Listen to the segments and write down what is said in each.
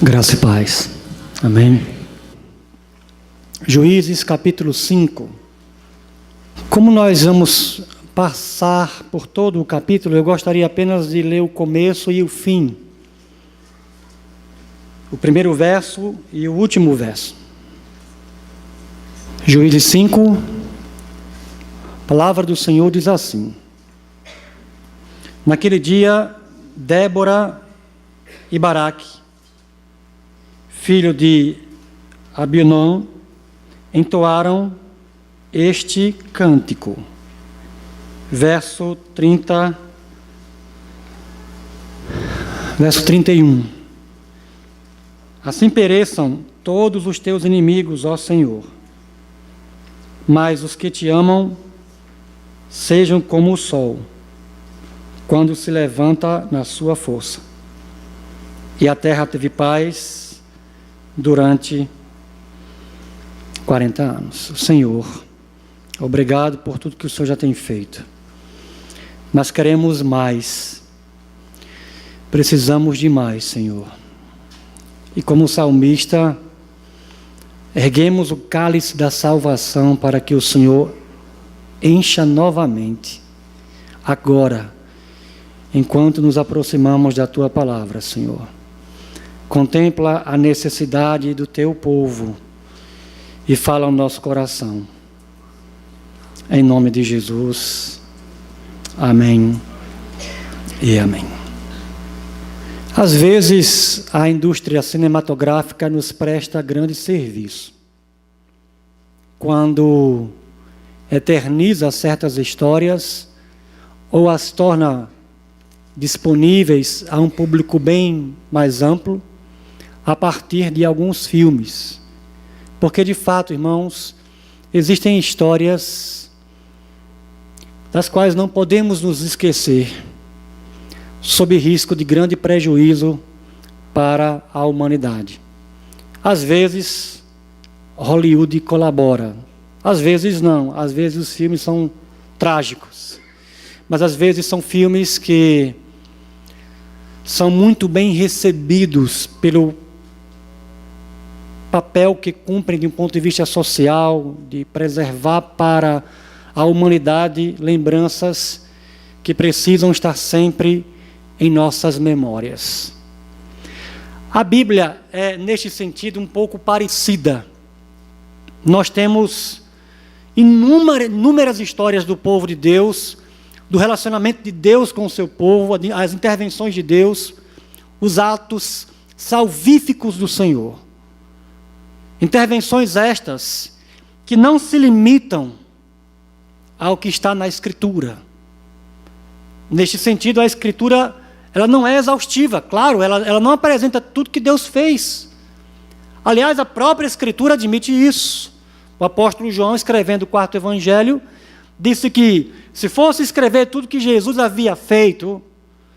Graça e paz. Amém. Juízes capítulo 5. Como nós vamos passar por todo o capítulo, eu gostaria apenas de ler o começo e o fim. O primeiro verso e o último verso. Juízes 5, a palavra do Senhor diz assim: Naquele dia, Débora e Baraque, filho de Abinom, entoaram este cântico. Verso 30, verso 31. Assim pereçam todos os teus inimigos, ó Senhor, mas os que te amam sejam como o sol, quando se levanta na sua força. E a terra teve paz durante 40 anos. Senhor, obrigado por tudo que o Senhor já tem feito. Nós queremos mais. Precisamos de mais, Senhor. E como salmista, erguemos o cálice da salvação para que o Senhor encha novamente, agora, enquanto nos aproximamos da Tua palavra, Senhor. Contempla a necessidade do Teu povo e fala ao nosso coração. Em nome de Jesus. Amém e amém. Às vezes, a indústria cinematográfica nos presta grande serviço. Quando eterniza certas histórias ou as torna disponíveis a um público bem mais amplo a partir de alguns filmes. Porque, de fato, irmãos, existem histórias das quais não podemos nos esquecer, sob risco de grande prejuízo para a humanidade. Às vezes, Hollywood colabora. Às vezes não. Às vezes os filmes são trágicos. Mas às vezes são filmes que são muito bem recebidos pelo papel que cumprem de um ponto de vista social, de preservar para a humanidade lembranças que precisam estar sempre em nossas memórias. A Bíblia é, neste sentido, um pouco parecida. Nós temos inúmeras histórias do povo de Deus, do relacionamento de Deus com o seu povo, as intervenções de Deus, os atos salvíficos do Senhor. Intervenções estas que não se limitam ao que está na Escritura. Neste sentido, a Escritura ela não é exaustiva, claro, ela não apresenta tudo que Deus fez. Aliás, a própria Escritura admite isso. O apóstolo João, escrevendo o 4º Evangelho, disse que, se fosse escrever tudo que Jesus havia feito,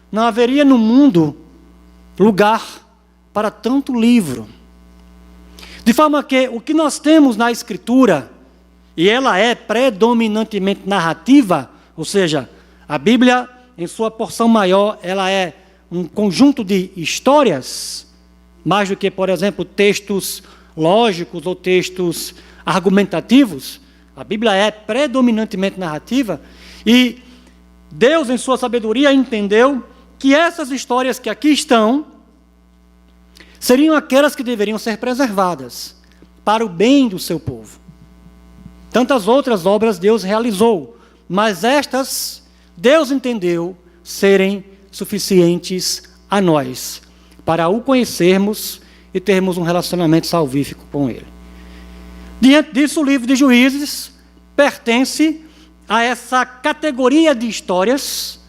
não haveria no mundo lugar para tanto livro. De forma que o que nós temos na Escritura, e ela é predominantemente narrativa, ou seja, a Bíblia, em sua porção maior, ela é um conjunto de histórias, mais do que, por exemplo, textos lógicos ou textos argumentativos. A Bíblia é predominantemente narrativa, e Deus, em sua sabedoria, entendeu que essas histórias que aqui estão seriam aquelas que deveriam ser preservadas para o bem do seu povo. Tantas outras obras Deus realizou, mas estas Deus entendeu serem suficientes a nós para o conhecermos e termos um relacionamento salvífico com Ele. Diante disso, o livro de Juízes pertence a essa categoria de histórias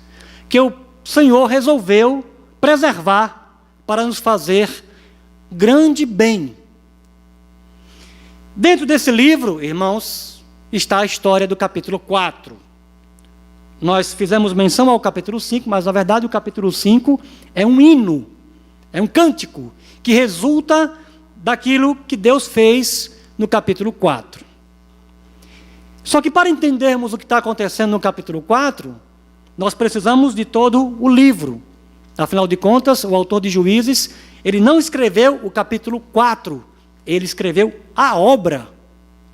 que o Senhor resolveu preservar para nos fazer grande bem. Dentro desse livro, irmãos, está a história do capítulo 4. Nós fizemos menção ao capítulo 5, mas na verdade o capítulo 5 é um hino, é um cântico que resulta daquilo que Deus fez no capítulo 4. Só que para entendermos o que está acontecendo no capítulo 4, nós precisamos de todo o livro. Afinal de contas, o autor de Juízes, ele não escreveu o capítulo 4, ele escreveu a obra,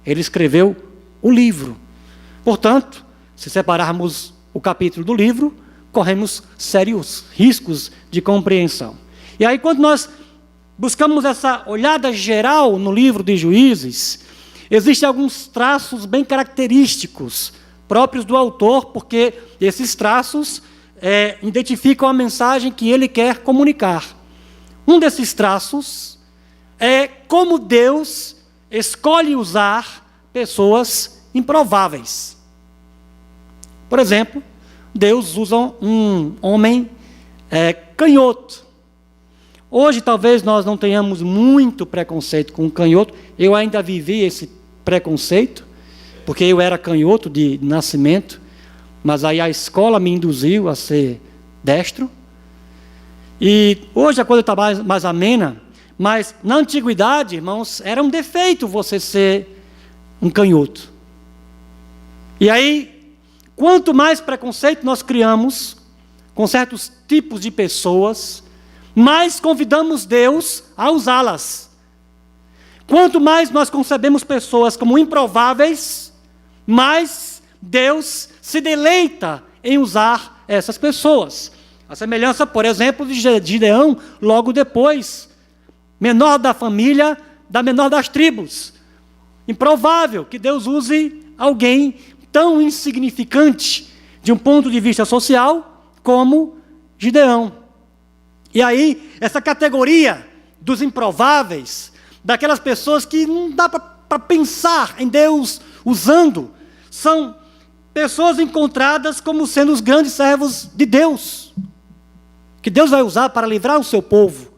ele escreveu o livro. Portanto, se separarmos o capítulo do livro, corremos sérios riscos de compreensão. E aí, quando nós buscamos essa olhada geral no livro de Juízes, existem alguns traços bem característicos próprios do autor, porque esses traços identificam a mensagem que ele quer comunicar. Um desses traços é como Deus escolhe usar pessoas improváveis. Por exemplo, Deus usa um homem canhoto. Hoje talvez nós não tenhamos muito preconceito com o canhoto. Eu ainda vivi esse preconceito, porque eu era canhoto de nascimento, mas aí a escola me induziu a ser destro. E hoje a coisa está mais amena, mas na antiguidade, irmãos, era um defeito você ser um canhoto. E aí, quanto mais preconceito nós criamos com certos tipos de pessoas, mais convidamos Deus a usá-las. Quanto mais nós concebemos pessoas como improváveis, mais Deus se deleita em usar essas pessoas. A semelhança, por exemplo, de Gideão, logo depois, menor da família, da menor das tribos. Improvável que Deus use alguém tão insignificante, de um ponto de vista social, como Gideão. E aí, essa categoria dos improváveis, daquelas pessoas que não dá para pensar em Deus usando, são pessoas encontradas como sendo os grandes servos de Deus, que Deus vai usar para livrar o seu povo,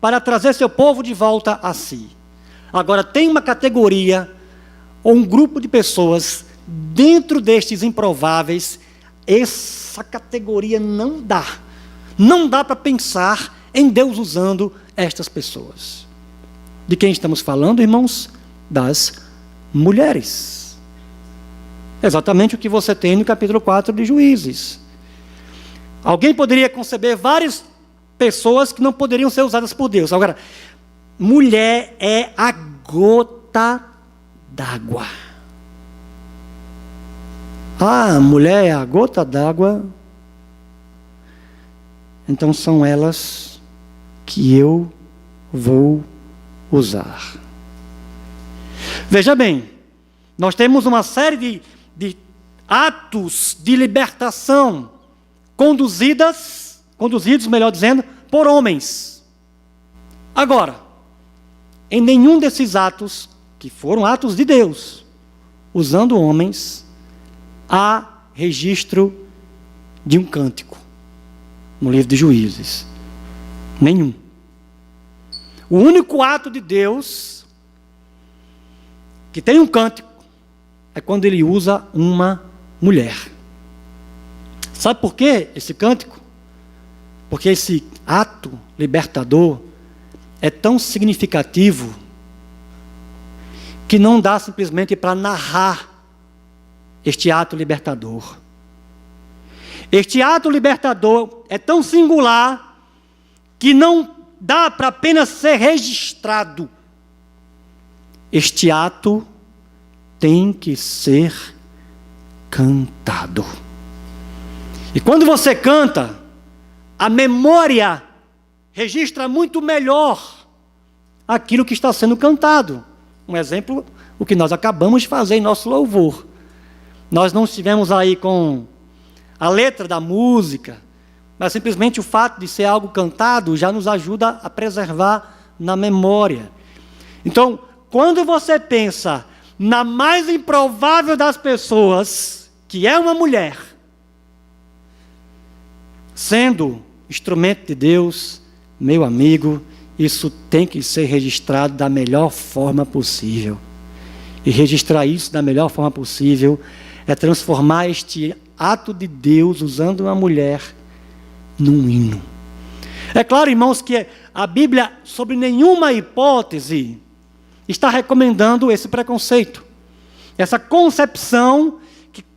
para trazer seu povo de volta a si. Agora, tem uma categoria, ou um grupo de pessoas, dentro destes improváveis, essa categoria não dá. Não dá para pensar em Deus usando estas pessoas. De quem estamos falando, irmãos? Das mulheres. Exatamente o que você tem no capítulo 4 de Juízes. Alguém poderia conceber várias pessoas que não poderiam ser usadas por Deus. Agora, mulher é a gota d'água. Ah, mulher é a gota d'água. Então são elas que eu vou usar. Veja bem, nós temos uma série de atos de libertação conduzidos, melhor dizendo, por homens. Agora, em nenhum desses atos, que foram atos de Deus, usando homens, há registro de um cântico no livro de Juízes. Nenhum. O único ato de Deus que tem um cântico é quando ele usa uma mulher. Sabe por quê esse cântico? Porque esse ato libertador é tão significativo que não dá simplesmente para narrar este ato libertador. Este ato libertador é tão singular que não dá para apenas ser registrado. Este ato tem que ser cantado. E quando você canta, a memória registra muito melhor aquilo que está sendo cantado. Um exemplo, o que nós acabamos de fazer em nosso louvor. Nós não estivemos aí com a letra da música, mas simplesmente o fato de ser algo cantado já nos ajuda a preservar na memória. Então, quando você pensa na mais improvável das pessoas, que é uma mulher, sendo instrumento de Deus, meu amigo, isso tem que ser registrado da melhor forma possível. E registrar isso da melhor forma possível é transformar este ato de Deus usando uma mulher num hino. É claro, irmãos, que a Bíblia, sob nenhuma hipótese, está recomendando esse preconceito, essa concepção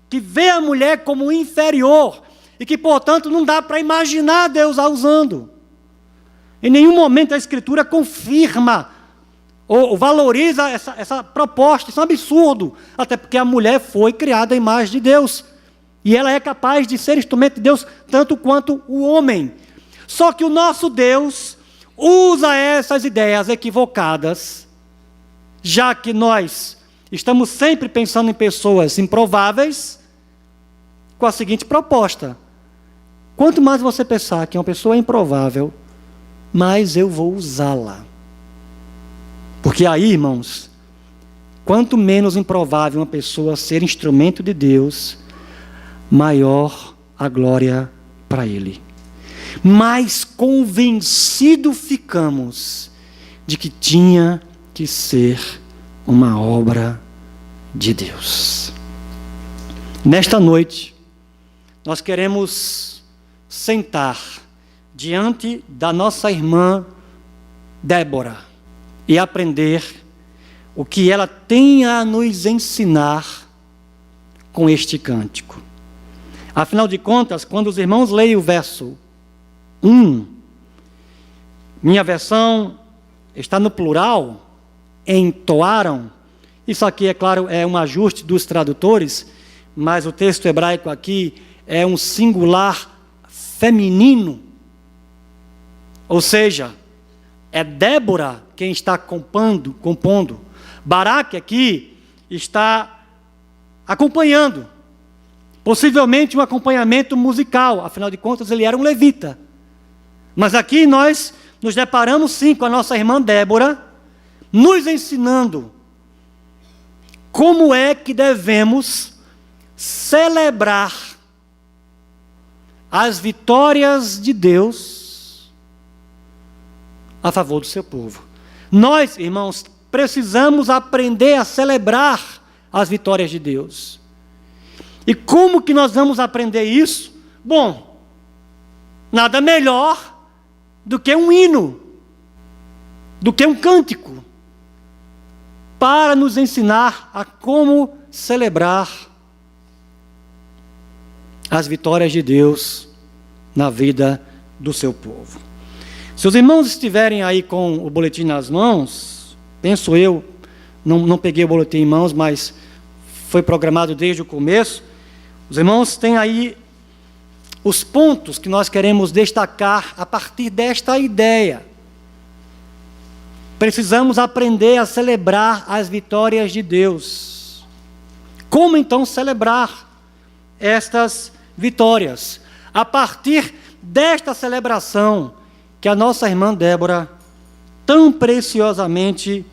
que vê a mulher como inferior e que, portanto, não dá para imaginar Deus a usando. Em nenhum momento a Escritura confirma ou valoriza essa proposta. Isso é um absurdo. Até porque a mulher foi criada à imagem de Deus. E ela é capaz de ser instrumento de Deus tanto quanto o homem. Só que o nosso Deus usa essas ideias equivocadas, já que nós estamos sempre pensando em pessoas improváveis, com a seguinte proposta: quanto mais você pensar que uma pessoa é improvável, mais eu vou usá-la. Porque aí, irmãos, quanto menos improvável uma pessoa ser instrumento de Deus, maior a glória para Ele. Mais convencido ficamos de que tinha que ser uma obra de Deus. Nesta noite, nós queremos sentar diante da nossa irmã Débora e aprender o que ela tem a nos ensinar com este cântico. Afinal de contas, quando os irmãos leem o verso 1, minha versão está no plural, entoaram. Isso aqui, é claro, é um ajuste dos tradutores, mas o texto hebraico aqui é um singular feminino. Ou seja, é Débora quem está compondo. Baraque aqui está acompanhando. Possivelmente um acompanhamento musical, afinal de contas ele era um levita. Mas aqui nós nos deparamos sim com a nossa irmã Débora, nos ensinando como é que devemos celebrar as vitórias de Deus a favor do seu povo. Nós, irmãos, precisamos aprender a celebrar as vitórias de Deus. E como que nós vamos aprender isso? Bom, nada melhor do que um hino, do que um cântico, para nos ensinar a como celebrar as vitórias de Deus na vida do seu povo. Se os irmãos estiverem aí com o boletim nas mãos, penso eu, não peguei o boletim em mãos, mas foi programado desde o começo, os irmãos têm aí os pontos que nós queremos destacar a partir desta ideia. Precisamos aprender a celebrar as vitórias de Deus. Como então celebrar estas vitórias? A partir desta celebração que a nossa irmã Débora tão preciosamente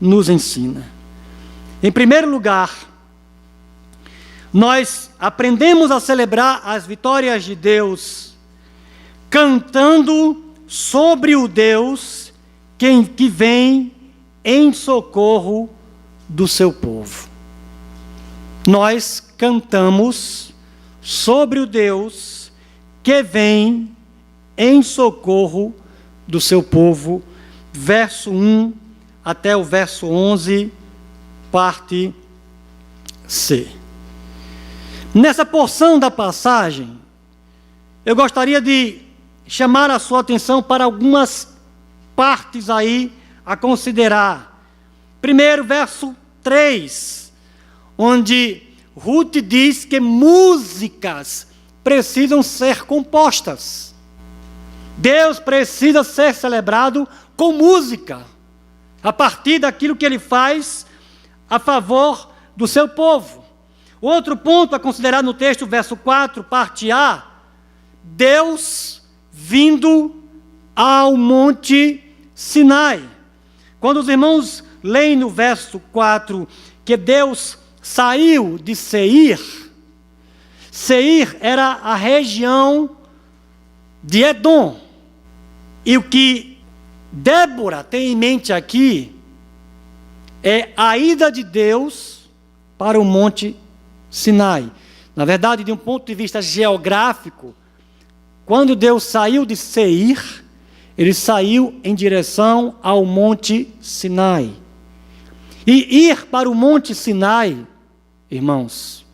nos ensina. Em primeiro lugar, nós aprendemos a celebrar as vitórias de Deus cantando sobre o Deus que vem em socorro do seu povo. Nós cantamos sobre o Deus que vem em socorro do seu povo, verso 1 até o verso 11, parte C. Nessa porção da passagem, eu gostaria de chamar a sua atenção para algumas partes aí a considerar. Primeiro, verso 3, onde Ruth diz que músicas precisam ser compostas. Deus precisa ser celebrado com música, a partir daquilo que Ele faz a favor do seu povo. Outro ponto a considerar no texto, verso 4, parte A, Deus vindo ao Monte Sinai. Quando os irmãos leem no verso 4 que Deus saiu de Seir, Seir era a região de Edom. E o que Débora tem em mente aqui é a ida de Deus para o Monte Sinai. Na verdade, de um ponto de vista geográfico, quando Deus saiu de Seir, Ele saiu em direção ao Monte Sinai. E ir para o Monte Sinai, irmãos,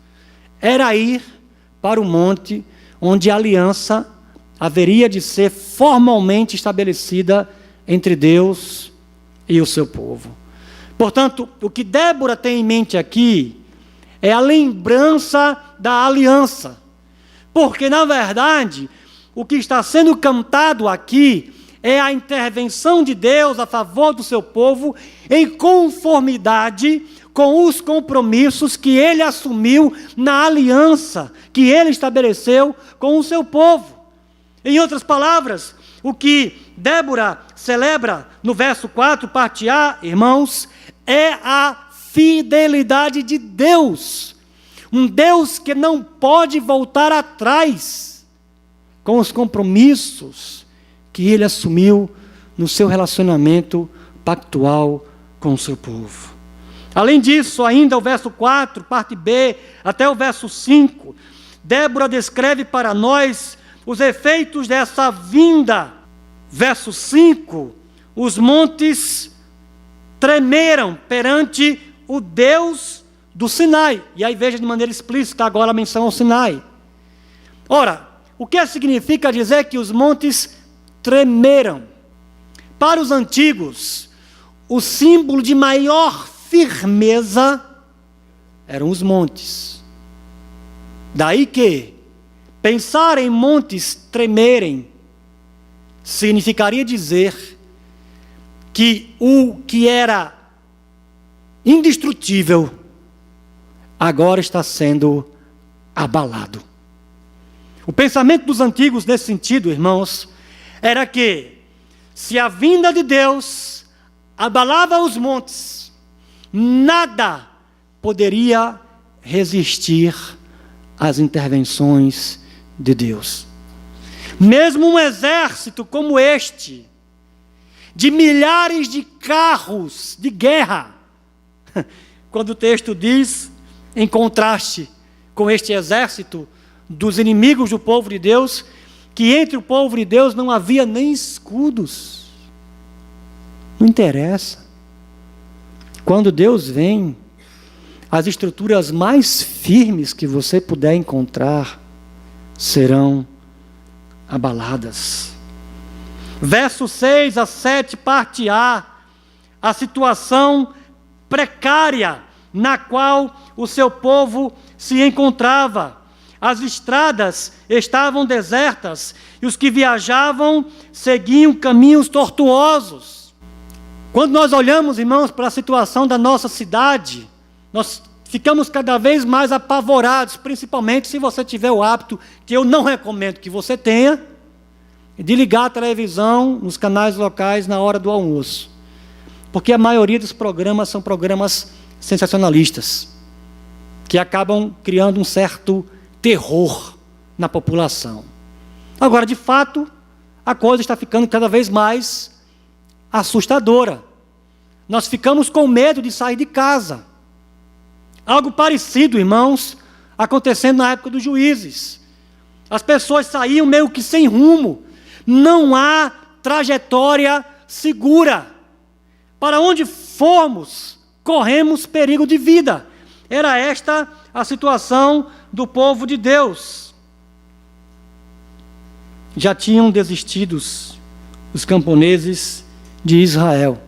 era ir para o monte onde a aliança haveria de ser formalmente estabelecida entre Deus e o seu povo. Portanto, o que Débora tem em mente aqui é a lembrança da aliança. Porque, na verdade, o que está sendo cantado aqui é a intervenção de Deus a favor do seu povo em conformidade com os compromissos que ele assumiu na aliança que ele estabeleceu com o seu povo. Em outras palavras, o que Débora celebra no verso 4, parte A, irmãos, é a fidelidade de Deus. Um Deus que não pode voltar atrás com os compromissos que ele assumiu no seu relacionamento pactual com o seu povo. Além disso, ainda o verso 4, parte B, até o verso 5, Débora descreve para nós os efeitos dessa vinda. Verso 5, os montes tremeram perante o Deus do Sinai. E aí veja de maneira explícita agora a menção ao Sinai. Ora, o que significa dizer que os montes tremeram? Para os antigos, o símbolo de maior firmeza eram os montes. Daí que pensar em montes tremerem significaria dizer que o que era indestrutível agora está sendo abalado. O pensamento dos antigos nesse sentido, irmãos, era que se a vinda de Deus abalava os montes, nada poderia resistir às intervenções de Deus. Mesmo um exército como este, de milhares de carros de guerra, quando o texto diz, em contraste com este exército dos inimigos do povo de Deus, que entre o povo de Deus não havia nem escudos. Não interessa. Quando Deus vem, as estruturas mais firmes que você puder encontrar serão abaladas. Verso 6 a 7, parte A, a situação precária na qual o seu povo se encontrava. As estradas estavam desertas e os que viajavam seguiam caminhos tortuosos. Quando nós olhamos, irmãos, para a situação da nossa cidade, nós ficamos cada vez mais apavorados, principalmente se você tiver o hábito, que eu não recomendo que você tenha, de ligar a televisão nos canais locais na hora do almoço. Porque a maioria dos programas são programas sensacionalistas, que acabam criando um certo terror na população. Agora, de fato, a coisa está ficando cada vez mais assustadora. Nós ficamos com medo de sair de casa. Algo parecido, irmãos, acontecendo na época dos juízes. As pessoas saíam meio que sem rumo. Não há trajetória segura. Para onde formos, corremos perigo de vida. Era esta a situação do povo de Deus. Já tinham desistido os camponeses de Israel.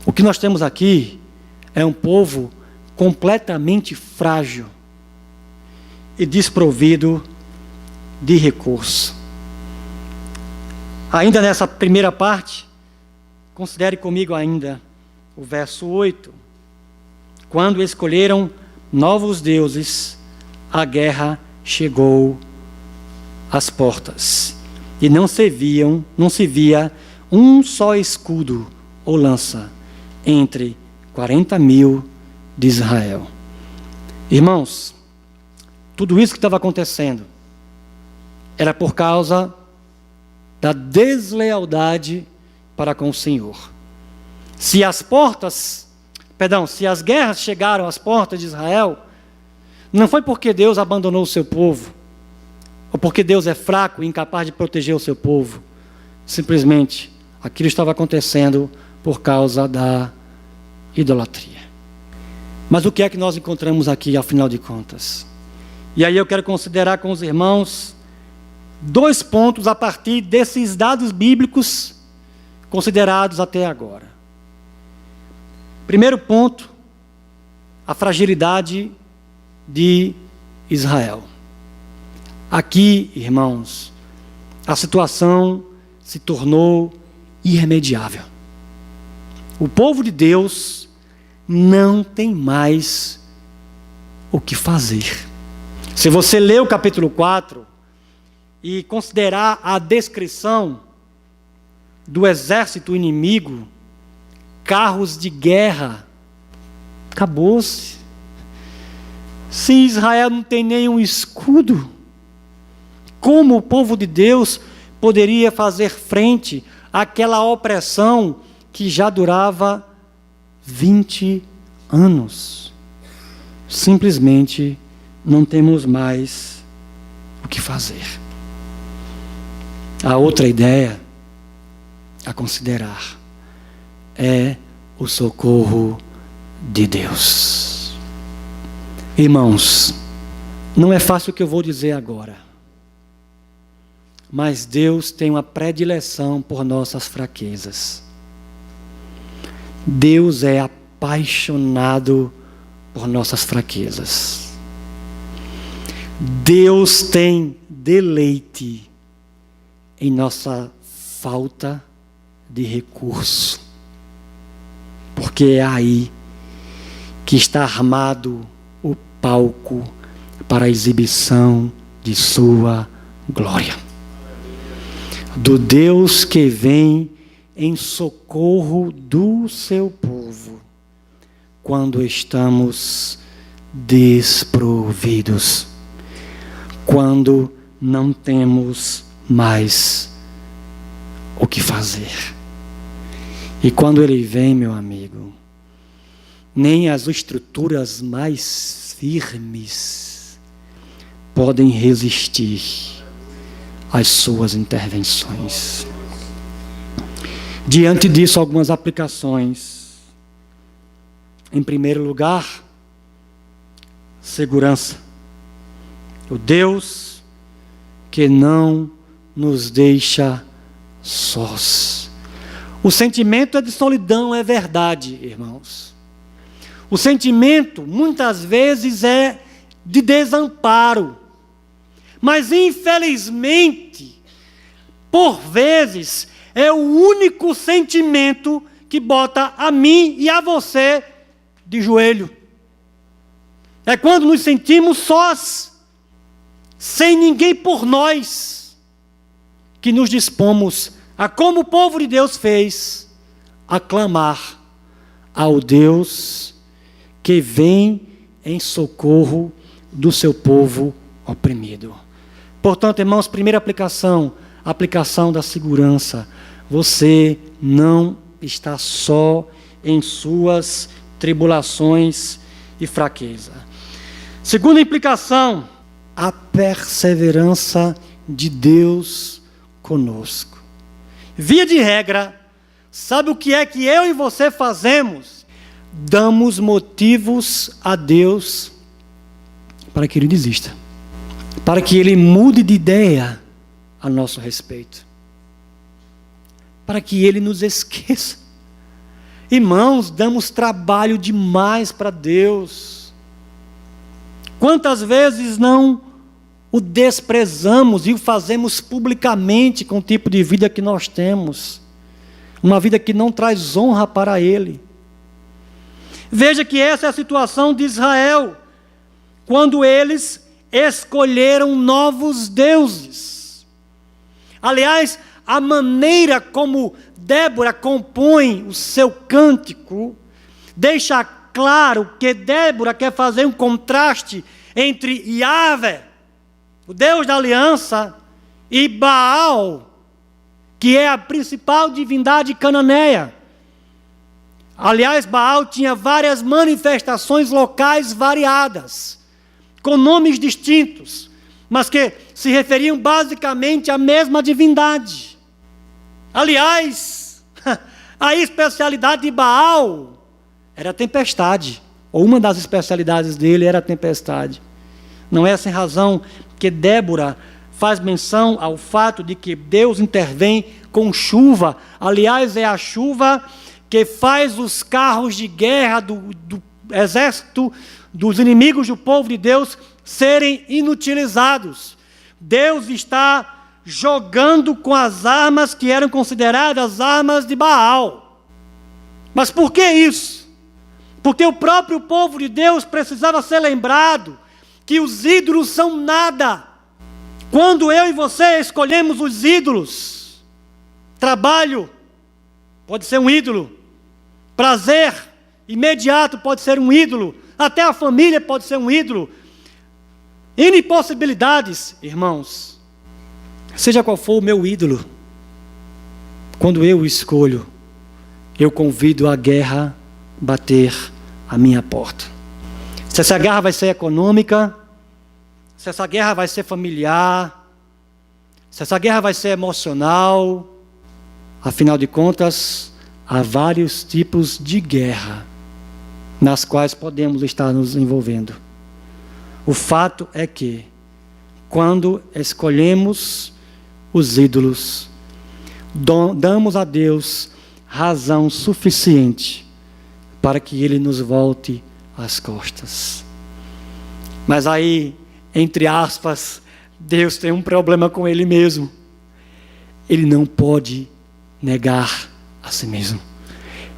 O que nós temos aqui é um povo completamente frágil e desprovido de recurso. Ainda nessa primeira parte, considere comigo ainda o verso 8. Quando escolheram novos deuses, a guerra chegou às portas. E não se via um só escudo ou lança entre 40.000 de Israel. Irmãos, tudo isso que estava acontecendo era por causa da deslealdade para com o Senhor. Se as guerras chegaram às portas de Israel, não foi porque Deus abandonou o seu povo, ou porque Deus é fraco e incapaz de proteger o seu povo. Simplesmente, aquilo estava acontecendo por causa da idolatria. Mas o que é que nós encontramos aqui, ao final de contas? E aí eu quero considerar com os irmãos 2 pontos a partir desses dados bíblicos considerados até agora. Primeiro ponto, a fragilidade de Israel. Aqui, irmãos, a situação se tornou irremediável. O povo de Deus não tem mais o que fazer. Se você ler o capítulo 4 e considerar a descrição do exército inimigo, carros de guerra, acabou-se. Se Israel não tem nenhum escudo, como o povo de Deus poderia fazer frente àquela opressão que já durava 20 anos? Simplesmente não temos mais o que fazer. A outra ideia a considerar é o socorro de Deus. Irmãos, não é fácil o que eu vou dizer agora, mas Deus tem uma predileção por nossas fraquezas. Deus é apaixonado por nossas fraquezas. Deus tem deleite em nossa falta de recurso, porque é aí que está armado o palco para a exibição de sua glória. Do Deus que vem em socorro do seu povo, quando estamos desprovidos, quando não temos mais o que fazer. E quando Ele vem, meu amigo, nem as estruturas mais firmes podem resistir às suas intervenções. Diante disso, algumas aplicações. Em primeiro lugar, segurança. O Deus que não nos deixa sós. O sentimento de solidão é verdade, irmãos. O sentimento, muitas vezes, é de desamparo. Mas, infelizmente, por vezes, é o único sentimento que bota a mim e a você de joelho. É quando nos sentimos sós, sem ninguém por nós, que nos dispomos a, como o povo de Deus fez, a clamar ao Deus que vem em socorro do seu povo oprimido. Portanto, irmãos, primeira aplicação, a aplicação da segurança. Você não está só em suas tribulações e fraqueza. Segunda implicação, a perseverança de Deus conosco. Via de regra, sabe o que é que eu e você fazemos? Damos motivos a Deus para que Ele desista, para que Ele mude de ideia a nosso respeito, para que Ele nos esqueça. Irmãos, damos trabalho demais para Deus. Quantas vezes não o desprezamos e o fazemos publicamente com o tipo de vida que nós temos, uma vida que não traz honra para Ele. Veja que essa é a situação de Israel, quando eles escolheram novos deuses. Aliás, a maneira como Débora compõe o seu cântico deixa claro que Débora quer fazer um contraste entre Yahvé, o Deus da aliança, e Baal, que é a principal divindade cananeia. Aliás, Baal tinha várias manifestações locais variadas, com nomes distintos, mas que se referiam basicamente à mesma divindade. Aliás, a especialidade de Baal era a tempestade, ou uma das especialidades dele era a tempestade. Não é sem razão que Débora faz menção ao fato de que Deus intervém com chuva. Aliás, é a chuva que faz os carros de guerra do exército, dos inimigos do povo de Deus, serem inutilizados. Deus está jogando com as armas que eram consideradas armas de Baal. Mas por que isso? Porque o próprio povo de Deus precisava ser lembrado que os ídolos são nada. Quando eu e você escolhemos os ídolos, trabalho pode ser um ídolo, prazer imediato pode ser um ídolo, até a família pode ser um ídolo. N possibilidades, irmãos. Seja qual for o meu ídolo, quando eu o escolho, eu convido a guerra bater a minha porta. Se essa guerra vai ser econômica, se essa guerra vai ser familiar, se essa guerra vai ser emocional, afinal de contas, há vários tipos de guerra nas quais podemos estar nos envolvendo. O fato é que, quando escolhemos os ídolos, damos a Deus razão suficiente para que Ele nos volte as costas. Mas aí, entre aspas, Deus tem um problema com Ele mesmo. Ele não pode negar a si mesmo.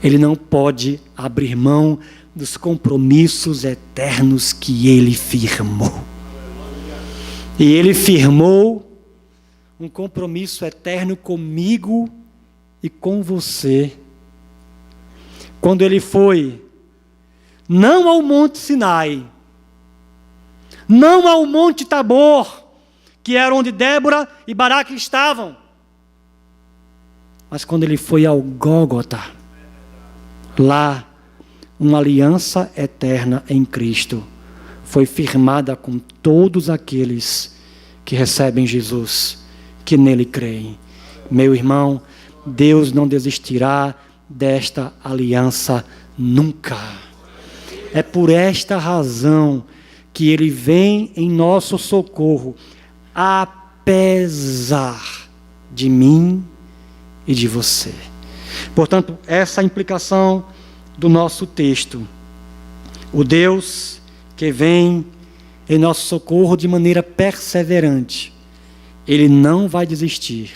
Ele não pode abrir mão dos compromissos eternos que Ele firmou. E Ele firmou um compromisso eterno comigo e com você. Quando Ele foi, não ao Monte Sinai, não ao Monte Tabor, que era onde Débora e Baraque estavam, mas quando Ele foi ao Gólgota, lá, uma aliança eterna em Cristo foi firmada com todos aqueles que recebem Jesus, que nele creem. Meu irmão, Deus não desistirá desta aliança nunca. É por esta razão que Ele vem em nosso socorro, apesar de mim e de você. Portanto, essa é a implicação do nosso texto. O Deus que vem em nosso socorro de maneira perseverante, Ele não vai desistir,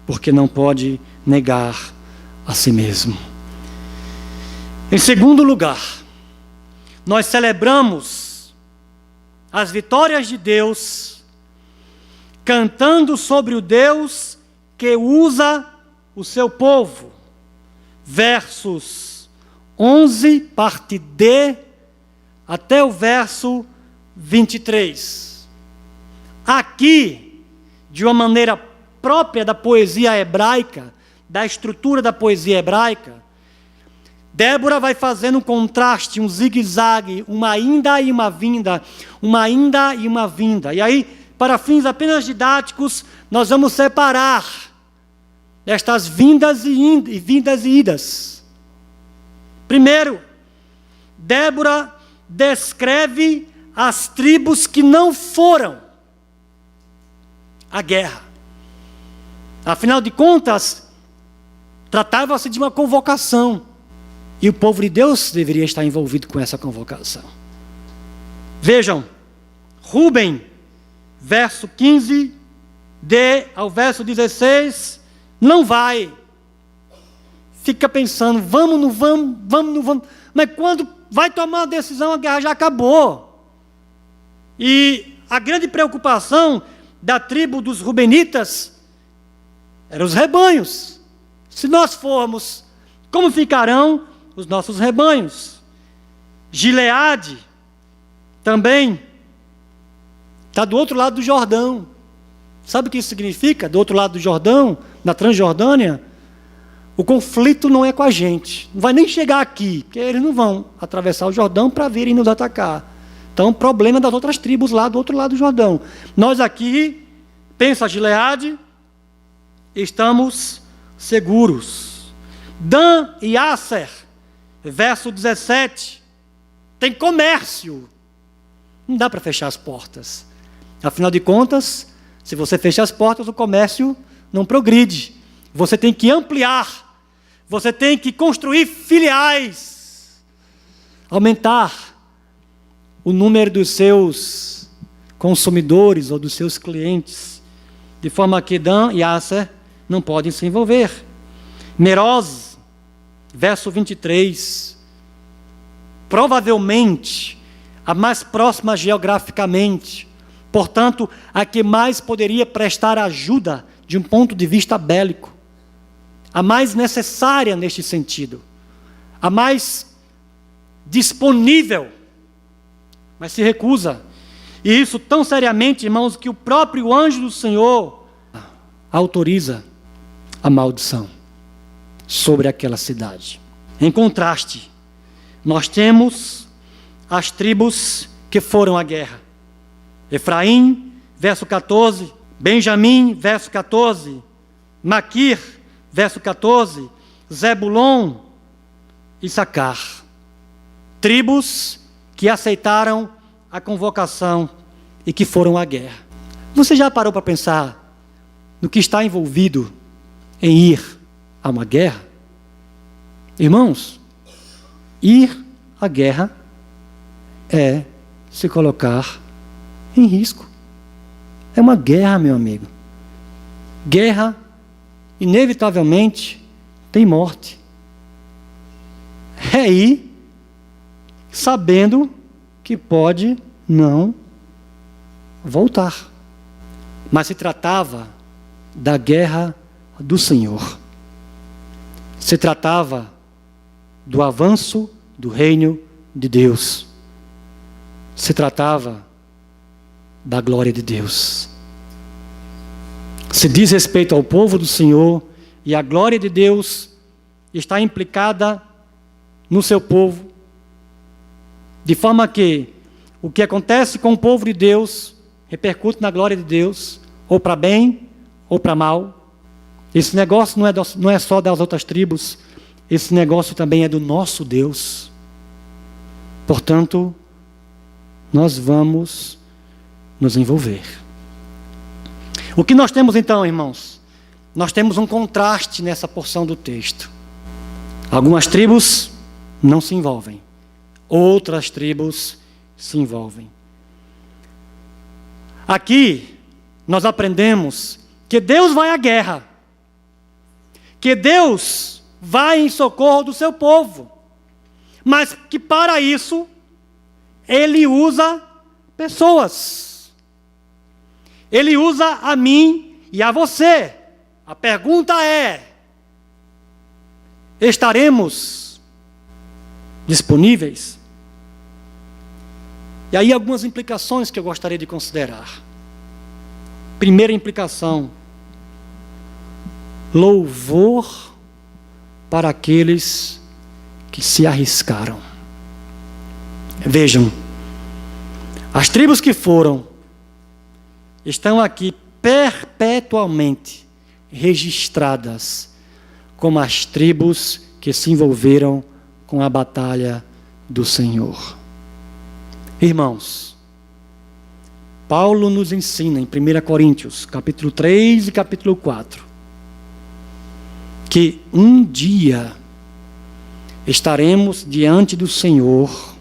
porque não pode negar a si mesmo. Em segundo lugar, nós celebramos as vitórias de Deus, cantando sobre o Deus que usa o seu povo. Versos 11, parte D, até o verso 23. Aqui, de uma maneira própria da poesia hebraica, da estrutura da poesia hebraica, Débora vai fazendo um contraste, um zigue-zague, uma inda e uma vinda, uma inda e uma vinda. E aí, para fins apenas didáticos, nós vamos separar estas vindas e idas. Primeiro, Débora descreve as tribos que não foram à guerra. Afinal de contas, tratava-se de uma convocação. E o povo de Deus deveria estar envolvido com essa convocação. Vejam, Rúben, verso 15, D ao verso 16, não vai. Fica pensando, vamos, não vamos, vamos, não vamos. Mas quando vai tomar uma decisão, a guerra já acabou. E a grande preocupação da tribo dos Rubenitas eram os rebanhos. Se nós formos, como ficarão os nossos rebanhos? Gileade também está do outro lado do Jordão. Sabe o que isso significa? Do outro lado do Jordão, na Transjordânia, o conflito não é com a gente. Não vai nem chegar aqui, porque eles não vão atravessar o Jordão para virem nos atacar. Então, o problema é das outras tribos lá do outro lado do Jordão. Nós aqui, pensa Gileade, estamos seguros. Dan e Asser, verso 17, tem comércio. Não dá para fechar as portas. Afinal de contas, Se você fecha as portas, o comércio não progride. Você tem que ampliar. Você tem que construir filiais. Aumentar o número dos seus consumidores ou dos seus clientes. De forma que Dan e Aser não podem se envolver. Meroz, verso 23. Provavelmente a mais próxima geograficamente, portanto, a que mais poderia prestar ajuda de um ponto de vista bélico, a mais necessária neste sentido, a mais disponível, mas se recusa. E isso tão seriamente, irmãos, que o próprio anjo do Senhor autoriza a maldição sobre aquela cidade. Em contraste, nós temos as tribos que foram à guerra. Efraim, verso 14, Benjamim, verso 14, Maquir, verso 14, Zebulon e Issacar. Tribos que aceitaram a convocação e que foram à guerra. Você já parou para pensar no que está envolvido em ir a uma guerra? Irmãos, ir à guerra é se colocar em risco. É uma guerra, meu amigo. Guerra, inevitavelmente, tem morte. É ir sabendo que pode não voltar. Mas se tratava da guerra do Senhor. Se tratava do avanço do reino de Deus. Se tratava da glória de Deus. Se diz respeito ao povo do Senhor, e a glória de Deus está implicada no seu povo, de forma que o que acontece com o povo de Deus repercute na glória de Deus, ou para bem ou para mal. Esse negócio não é só das outras tribos, esse negócio também é do nosso Deus. Portanto, nós vamos nos envolver. O que nós temos então, irmãos? Nós temos um contraste nessa porção do texto. Algumas tribos não se envolvem, outras tribos se envolvem. Aqui nós aprendemos que Deus vai à guerra, que Deus vai em socorro do seu povo, mas que para isso Ele usa pessoas. Ele usa a mim e a você. A pergunta é: estaremos disponíveis? E aí algumas implicações que eu gostaria de considerar. Primeira implicação: louvor para aqueles que se arriscaram. Vejam, as tribos que foram estão aqui perpetuamente registradas como as tribos que se envolveram com a batalha do Senhor. Irmãos, Paulo nos ensina em 1 Coríntios, capítulo 3 e capítulo 4, que um dia estaremos diante do Senhor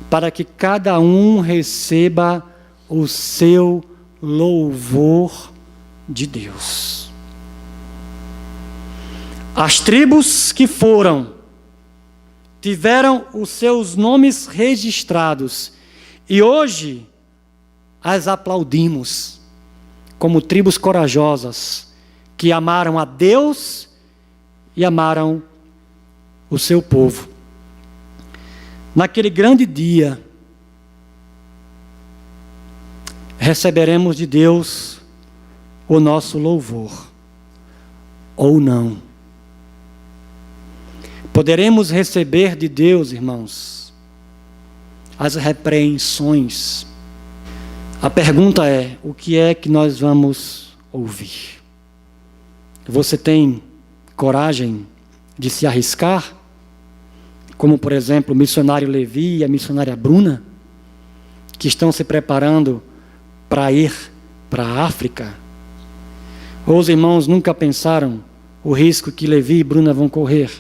para que cada um receba o seu louvor de Deus. As tribos que foram tiveram os seus nomes registrados e hoje as aplaudimos como tribos corajosas que amaram a Deus e amaram o seu povo. Naquele grande dia, receberemos de Deus o nosso louvor, ou não. Poderemos receber de Deus, irmãos, as repreensões. A pergunta é: o que é que nós vamos ouvir? Você tem coragem de se arriscar? Como, por exemplo, o missionário Levi e a missionária Bruna, que estão se preparando para ir para a África? Ou os irmãos nunca pensaram o risco que Levi e Bruna vão correr?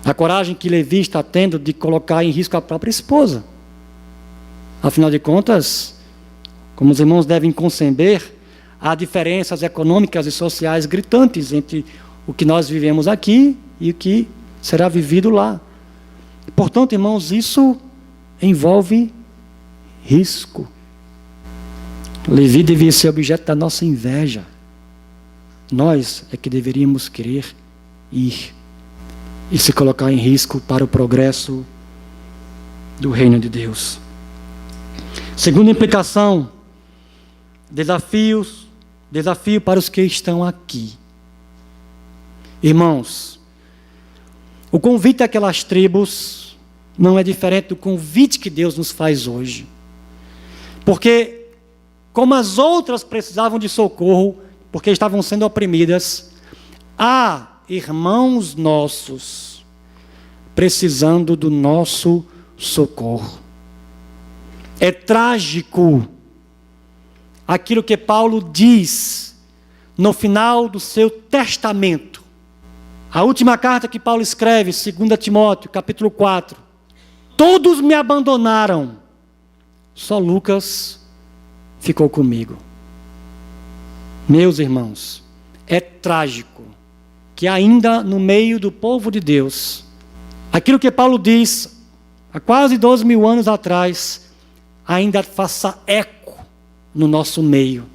A coragem que Levi está tendo de colocar em risco a própria esposa. Afinal de contas, como os irmãos devem conceber, há diferenças econômicas e sociais gritantes entre o que nós vivemos aqui e o que será vivido lá. Portanto, irmãos, isso envolve risco. Levi devia ser objeto da nossa inveja. Nós é que deveríamos querer ir e se colocar em risco para o progresso do reino de Deus. Segunda implicação, desafio para os que estão aqui. Irmãos, o convite àquelas tribos não é diferente do convite que Deus nos faz hoje. Porque, como as outras precisavam de socorro, porque estavam sendo oprimidas, há irmãos nossos precisando do nosso socorro. É trágico aquilo que Paulo diz no final do seu testamento. A última carta que Paulo escreve, 2 Timóteo, capítulo 4. Todos me abandonaram, só Lucas ficou comigo. Meus irmãos, é trágico que ainda no meio do povo de Deus, aquilo que Paulo diz há quase 12.000 anos atrás, ainda faça eco no nosso meio,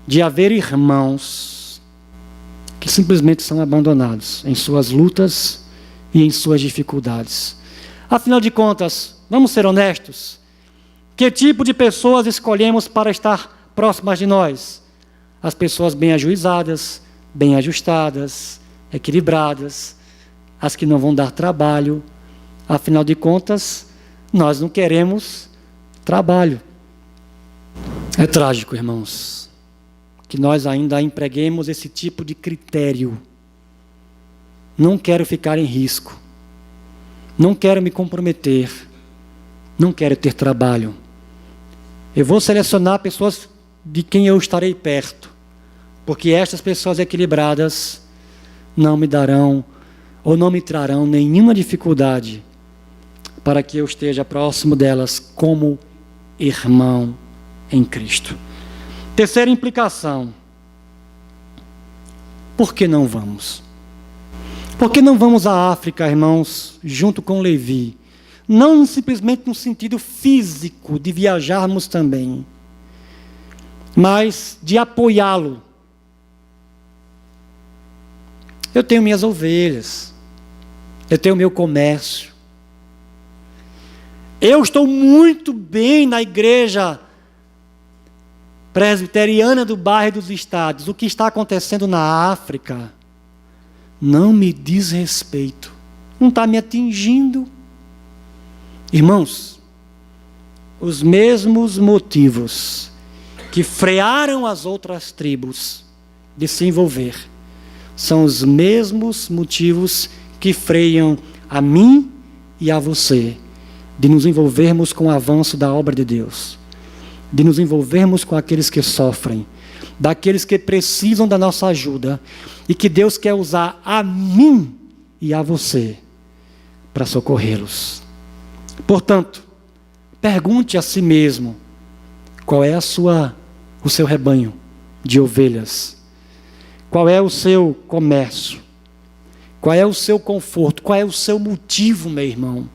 de haver irmãos que simplesmente são abandonados em suas lutas e em suas dificuldades. Afinal de contas, vamos ser honestos, que tipo de pessoas escolhemos para estar próximas de nós? As pessoas bem ajuizadas, bem ajustadas, equilibradas, as que não vão dar trabalho. Afinal de contas, nós não queremos trabalho. É trágico, irmãos, que nós ainda empreguemos esse tipo de critério. Não quero ficar em risco. Não quero me comprometer. Não quero ter trabalho. Eu vou selecionar pessoas de quem eu estarei perto, porque estas pessoas equilibradas não me darão ou não me trarão nenhuma dificuldade para que eu esteja próximo delas como irmão em Cristo. Terceira implicação. Por que não vamos? Por que não vamos à África, irmãos, junto com Levi? Não simplesmente no sentido físico de viajarmos também, mas de apoiá-lo. Eu tenho minhas ovelhas, eu tenho meu comércio, eu estou muito bem na igreja presbiteriana do bairro dos Estados. O que está acontecendo na África não me diz respeito, não está me atingindo. Irmãos, os mesmos motivos que frearam as outras tribos de se envolver são os mesmos motivos que freiam a mim e a você de nos envolvermos com o avanço da obra de Deus, de nos envolvermos com aqueles que sofrem, daqueles que precisam da nossa ajuda e que Deus quer usar a mim e a você para socorrê-los. Portanto, pergunte a si mesmo, qual é o seu rebanho de ovelhas? Qual é o seu comércio? Qual é o seu conforto? Qual é o seu motivo, meu irmão,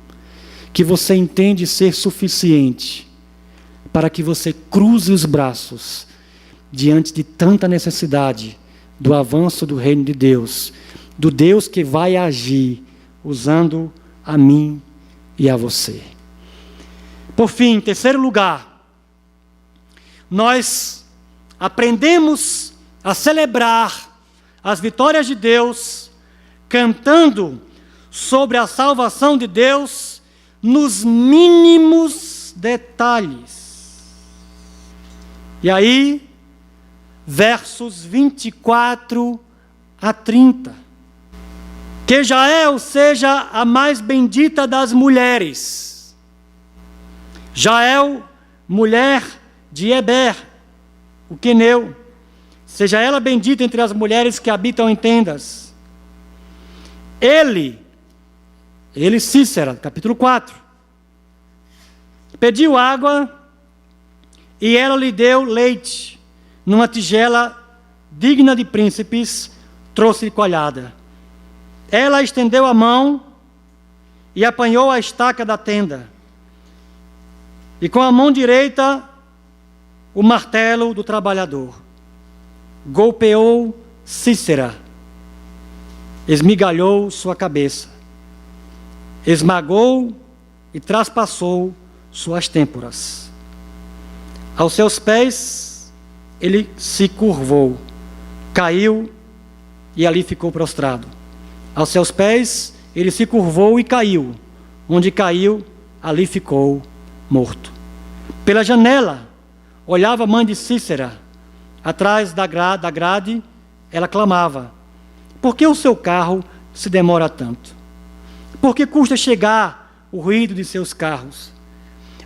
que você entende ser suficiente para que você cruze os braços diante de tanta necessidade do avanço do reino de Deus, do Deus que vai agir usando a mim e a você? Por fim, em terceiro lugar, nós aprendemos a celebrar as vitórias de Deus, cantando sobre a salvação de Deus nos mínimos detalhes. E aí, versos 24 a 30. Que Jael seja a mais bendita das mulheres. Jael, mulher de Eber, o queneu. Seja ela bendita entre as mulheres que habitam em tendas. Ele, Cícera, capítulo 4, pediu água e ela lhe deu leite. Numa tigela digna de príncipes, trouxe coalhada. Ela estendeu a mão e apanhou a estaca da tenda. E com a mão direita, o martelo do trabalhador. Golpeou Cícera, esmigalhou sua cabeça, esmagou e traspassou suas têmporas. Aos seus pés, ele se curvou, caiu e ali ficou prostrado. Aos seus pés, ele se curvou e caiu. Onde caiu, ali ficou morto. Pela janela, olhava a mãe de Cícera. Atrás da grade, ela clamava: por que o seu carro se demora tanto? Por que custa chegar o ruído de seus carros?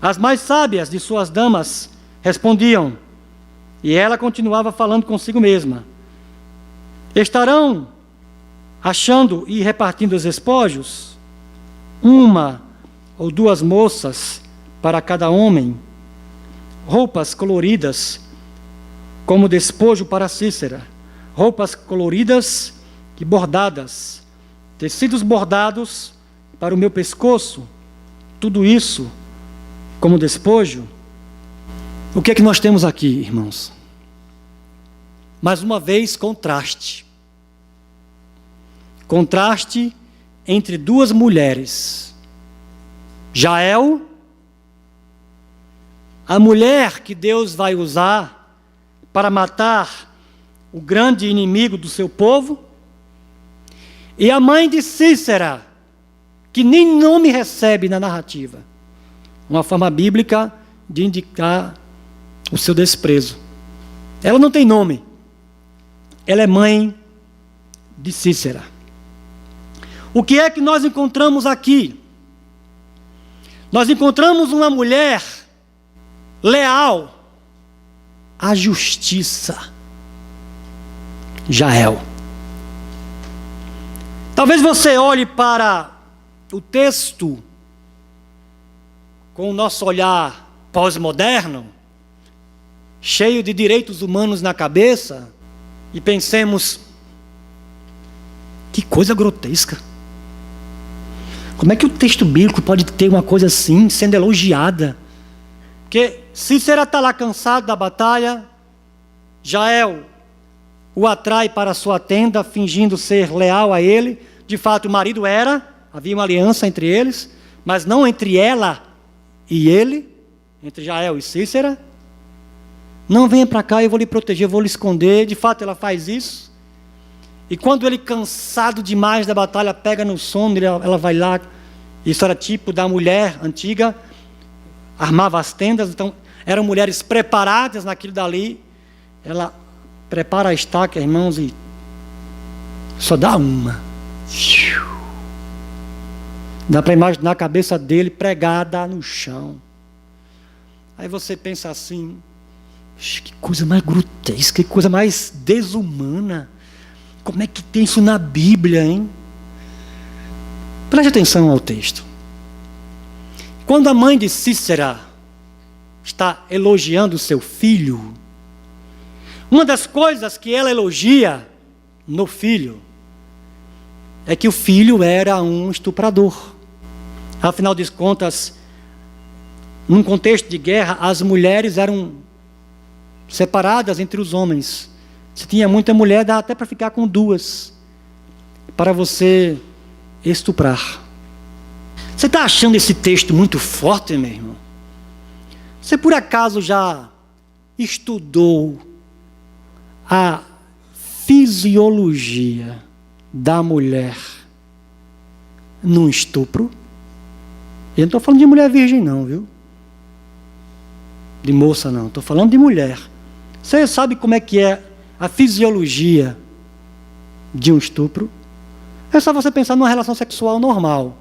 As mais sábias de suas damas respondiam, e ela continuava falando consigo mesma: estarão achando e repartindo os espojos? Uma ou duas moças para cada homem, roupas coloridas como despojo para Cícera, roupas coloridas e bordadas, tecidos bordados para o meu pescoço, tudo isso como despojo. O que é que nós temos aqui, irmãos? Mais uma vez, contraste. Contraste entre duas mulheres. Jael, a mulher que Deus vai usar para matar o grande inimigo do seu povo, e a mãe de Cícera, que nem nome recebe na narrativa. Uma forma bíblica de indicar o seu desprezo. Ela não tem nome. Ela é mãe de Cícera. O que é que nós encontramos aqui? Nós encontramos uma mulher leal à justiça. Jael. Talvez você olhe para o texto com o nosso olhar pós-moderno, cheio de direitos humanos na cabeça, e pensemos: que coisa grotesca. Como é que o texto bíblico pode ter uma coisa assim, sendo elogiada? Porque Cícera está lá cansado da batalha, Jael o atrai para a sua tenda, fingindo ser leal a ele. De fato, o marido era, havia uma aliança entre eles, mas não entre ela e ele, entre Jael e Cícera. Não, venha para cá, eu vou lhe proteger, eu vou lhe esconder. De fato, ela faz isso. E quando ele, cansado demais da batalha, pega no sono, ela vai lá. Isso era tipo da mulher antiga, armava as tendas, então eram mulheres preparadas naquilo dali. Ela prepara a estaca, irmãos, e só dá uma. Dá para imaginar a cabeça dele pregada no chão. Aí você pensa assim: que coisa mais grotesca, que coisa mais desumana. Como é que tem isso na Bíblia, hein? Preste atenção ao texto. Quando a mãe de Cícera está elogiando seu filho, uma das coisas que ela elogia no filho é que o filho era um estuprador. Afinal de contas, num contexto de guerra, as mulheres eram separadas entre os homens. Se tinha muita mulher, dá até para ficar com duas, para você estuprar. Você está achando esse texto muito forte, meu irmão? Você por acaso já estudou a fisiologia da mulher num estupro? Eu não estou falando de mulher virgem não, viu? De moça não, estou falando de mulher. Você sabe como é que é a fisiologia de um estupro? É só você pensar numa relação sexual normal.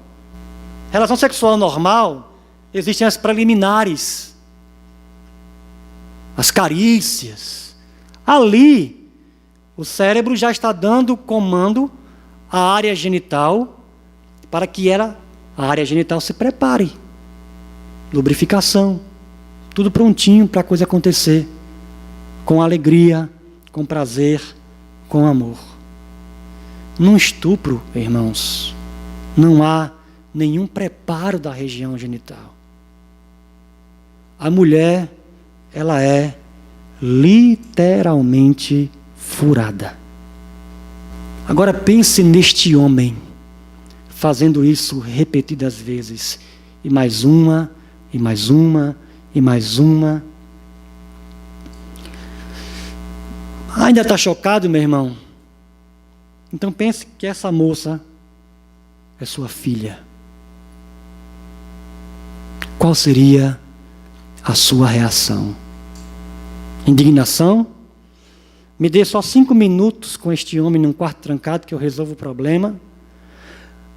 Relação sexual normal, existem as preliminares, as carícias, Ali, o cérebro já está dando comando à área genital para que a área genital se prepare. Lubrificação, tudo prontinho para a coisa acontecer. Com alegria, com prazer, com amor. Num estupro, irmãos, não há nenhum preparo da região genital. A mulher, ela é literalmente furada. Agora pense neste homem, fazendo isso repetidas vezes, e mais uma, e mais uma, e mais uma. Ainda está chocado, meu irmão? Então pense que essa moça é sua filha. Qual seria a sua reação? Indignação? Me dê só 5 minutos com este homem num quarto trancado que eu resolvo o problema.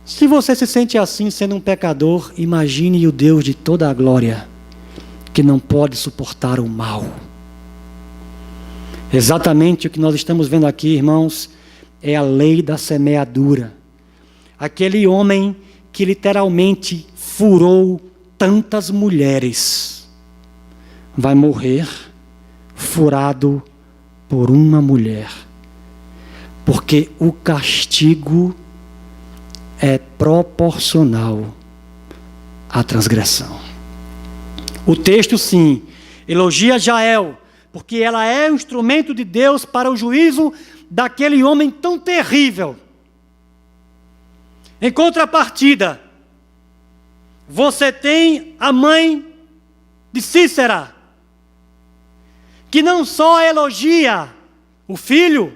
Se você se sente assim, sendo um pecador, imagine o Deus de toda a glória, que não pode suportar o mal. Exatamente o que nós estamos vendo aqui, irmãos, é a lei da semeadura. Aquele homem que literalmente furou tantas mulheres, vai morrer furado por uma mulher, porque o castigo é proporcional à transgressão. O texto, sim, elogia Jael, porque ela é um instrumento de Deus para o juízo daquele homem tão terrível. Em contrapartida, você tem a mãe de Cícera, que não só elogia o filho,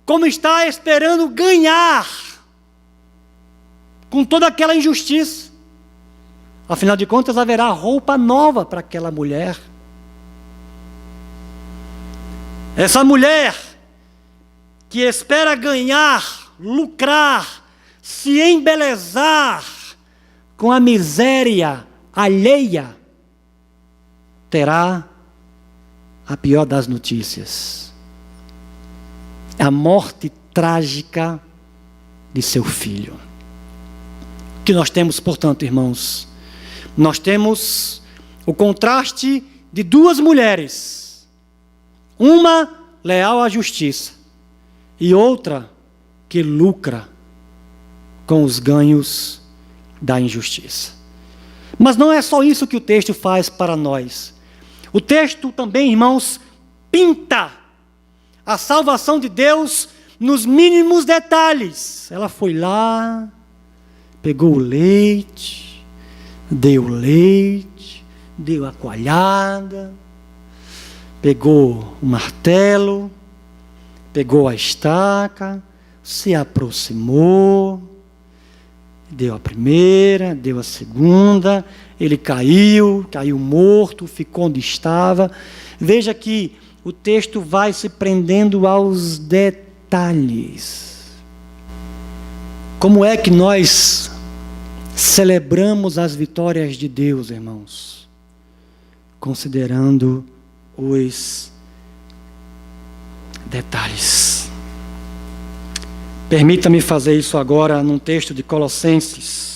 como está esperando ganhar com toda aquela injustiça. Afinal de contas, haverá roupa nova para aquela mulher. Essa mulher que espera ganhar, lucrar, se embelezar com a miséria alheia, terá a pior das notícias: a morte trágica de seu filho. O que nós temos, portanto, irmãos? Nós temos o contraste de duas mulheres, uma leal à justiça e outra que lucra com os ganhos da injustiça. Mas não é só isso que o texto faz para nós. O texto também, irmãos, pinta a salvação de Deus nos mínimos detalhes. Ela foi lá, pegou o leite, deu a coalhada, pegou o martelo, pegou a estaca, se aproximou, deu a primeira, deu a segunda, ele caiu morto, ficou onde estava. Veja que o texto vai se prendendo aos detalhes. Como é que nós celebramos as vitórias de Deus, irmãos? Considerando os detalhes. Permita-me fazer isso agora num texto de Colossenses.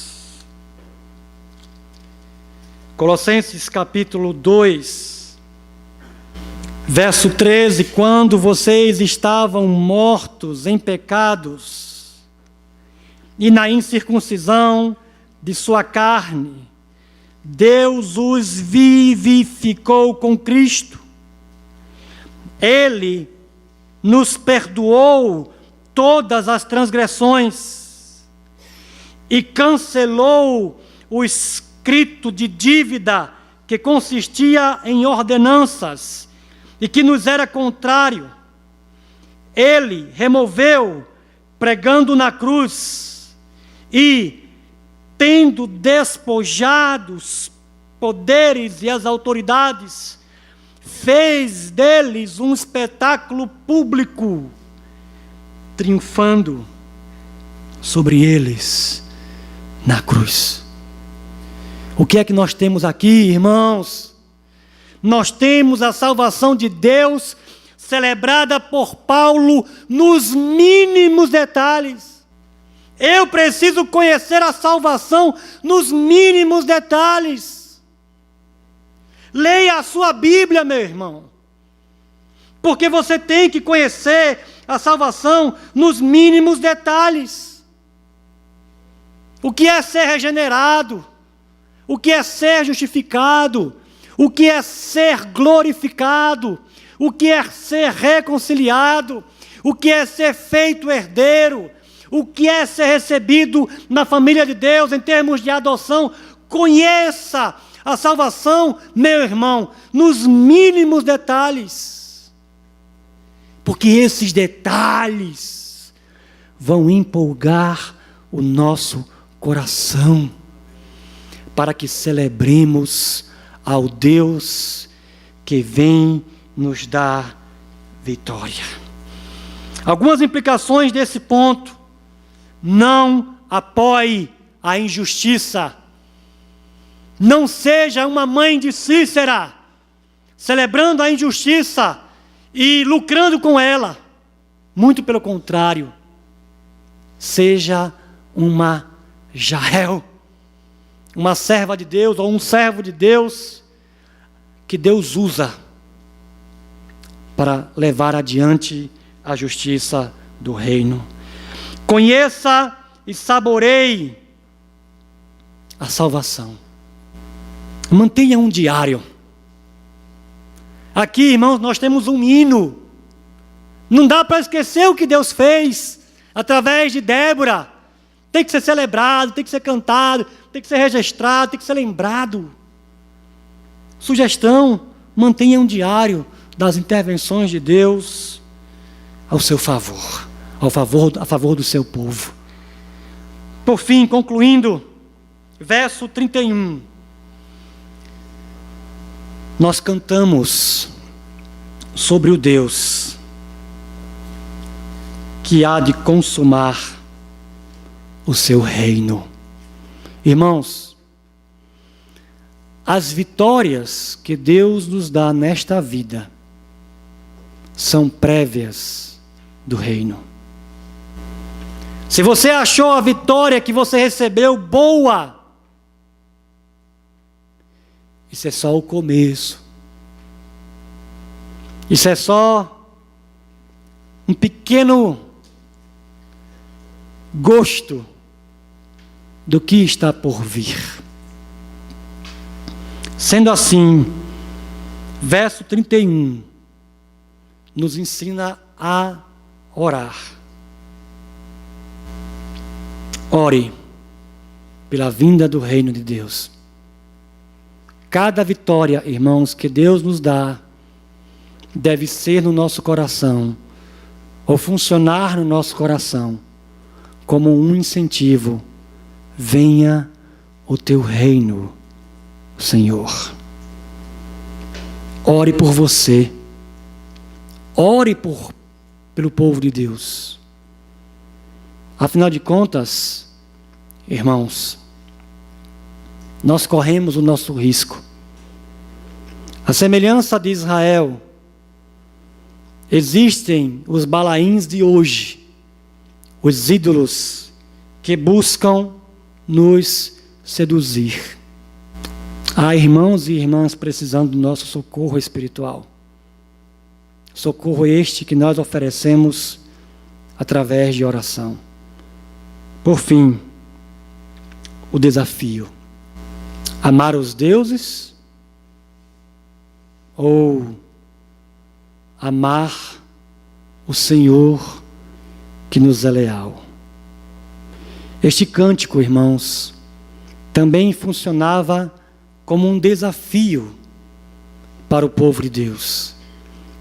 Colossenses capítulo 2, verso 13. Quando vocês estavam mortos em pecados e na incircuncisão de sua carne, Deus os vivificou com Cristo. Ele nos perdoou todas as transgressões e cancelou o escrito de dívida que consistia em ordenanças e que nos era contrário. Ele removeu, pregando na cruz, e tendo despojado os poderes e as autoridades, fez deles um espetáculo público, triunfando sobre eles na cruz. O que é que nós temos aqui, irmãos? Nós temos a salvação de Deus celebrada por Paulo nos mínimos detalhes. Eu preciso conhecer a salvação nos mínimos detalhes. Leia a sua Bíblia, meu irmão. Porque você tem que conhecer a salvação nos mínimos detalhes. O que é ser regenerado? O que é ser justificado? O que é ser glorificado? O que é ser reconciliado? O que é ser feito herdeiro? O que é ser recebido na família de Deus em termos de adoção? Conheça a salvação, meu irmão, nos mínimos detalhes. Porque esses detalhes vão empolgar o nosso coração para que celebremos ao Deus que vem nos dar vitória. Algumas implicações desse ponto: não apoie a injustiça. Não seja uma mãe de Cícera, celebrando a injustiça e lucrando com ela. Muito pelo contrário, seja uma Jael, uma serva de Deus ou um servo de Deus que Deus usa para levar adiante a justiça do reino. Conheça e saboreie a salvação. Mantenha um diário. Aqui, irmãos, nós temos um hino. Não dá para esquecer o que Deus fez através de Débora. Tem que ser celebrado, tem que ser cantado, tem que ser registrado, tem que ser lembrado. Sugestão: mantenha um diário das intervenções de Deus ao seu favor, a favor do seu povo. Por fim, concluindo, verso 31. Nós cantamos sobre o Deus que há de consumar o seu reino. Irmãos, as vitórias que Deus nos dá nesta vida são prévias do reino. Se você achou a vitória que você recebeu boa, isso é só o começo. Isso é só um pequeno gosto do que está por vir. Sendo assim, verso 31 nos ensina a orar. Ore pela vinda do reino de Deus. Cada vitória, irmãos, que Deus nos dá, deve ser no nosso coração, ou funcionar no nosso coração, como um incentivo. Venha o teu reino, Senhor. Ore por você. Ore pelo povo de Deus. Afinal de contas, irmãos, nós corremos o nosso risco. A semelhança de Israel, existem os balaíns de hoje, os ídolos que buscam nos seduzir. Há irmãos e irmãs precisando do nosso socorro espiritual. Socorro este que nós oferecemos através de oração. Por fim, o desafio: amar os deuses ou amar o Senhor que nos é leal. Este cântico, irmãos, também funcionava como um desafio para o povo de Deus.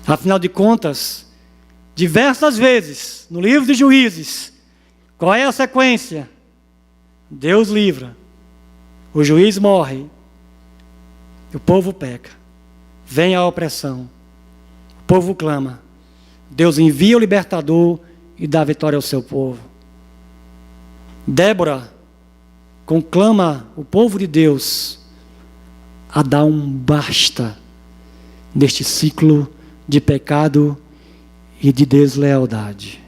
Afinal de contas, diversas vezes no livro de Juízes, qual é a sequência? Deus livra, o juiz morre, o povo peca, vem a opressão, o povo clama, Deus envia o libertador e dá vitória ao seu povo. Débora conclama o povo de Deus a dar um basta neste ciclo de pecado e de deslealdade.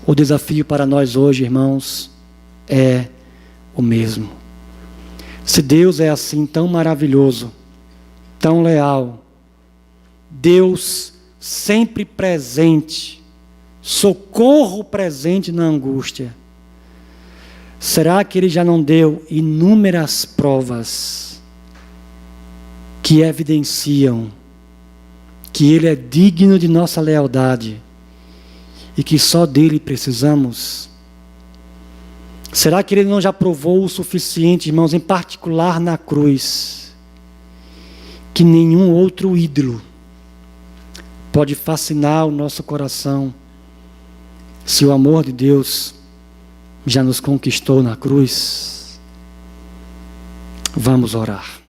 O desafio para nós hoje, irmãos, é o mesmo. Se Deus é assim tão maravilhoso, tão leal, Deus sempre presente, socorro presente na angústia, será que Ele já não deu inúmeras provas que evidenciam que Ele é digno de nossa lealdade e que só dele precisamos? Será que Ele não já provou o suficiente, irmãos, em particular na cruz, que nenhum outro ídolo pode fascinar o nosso coração, se o amor de Deus já nos conquistou na cruz? Vamos orar.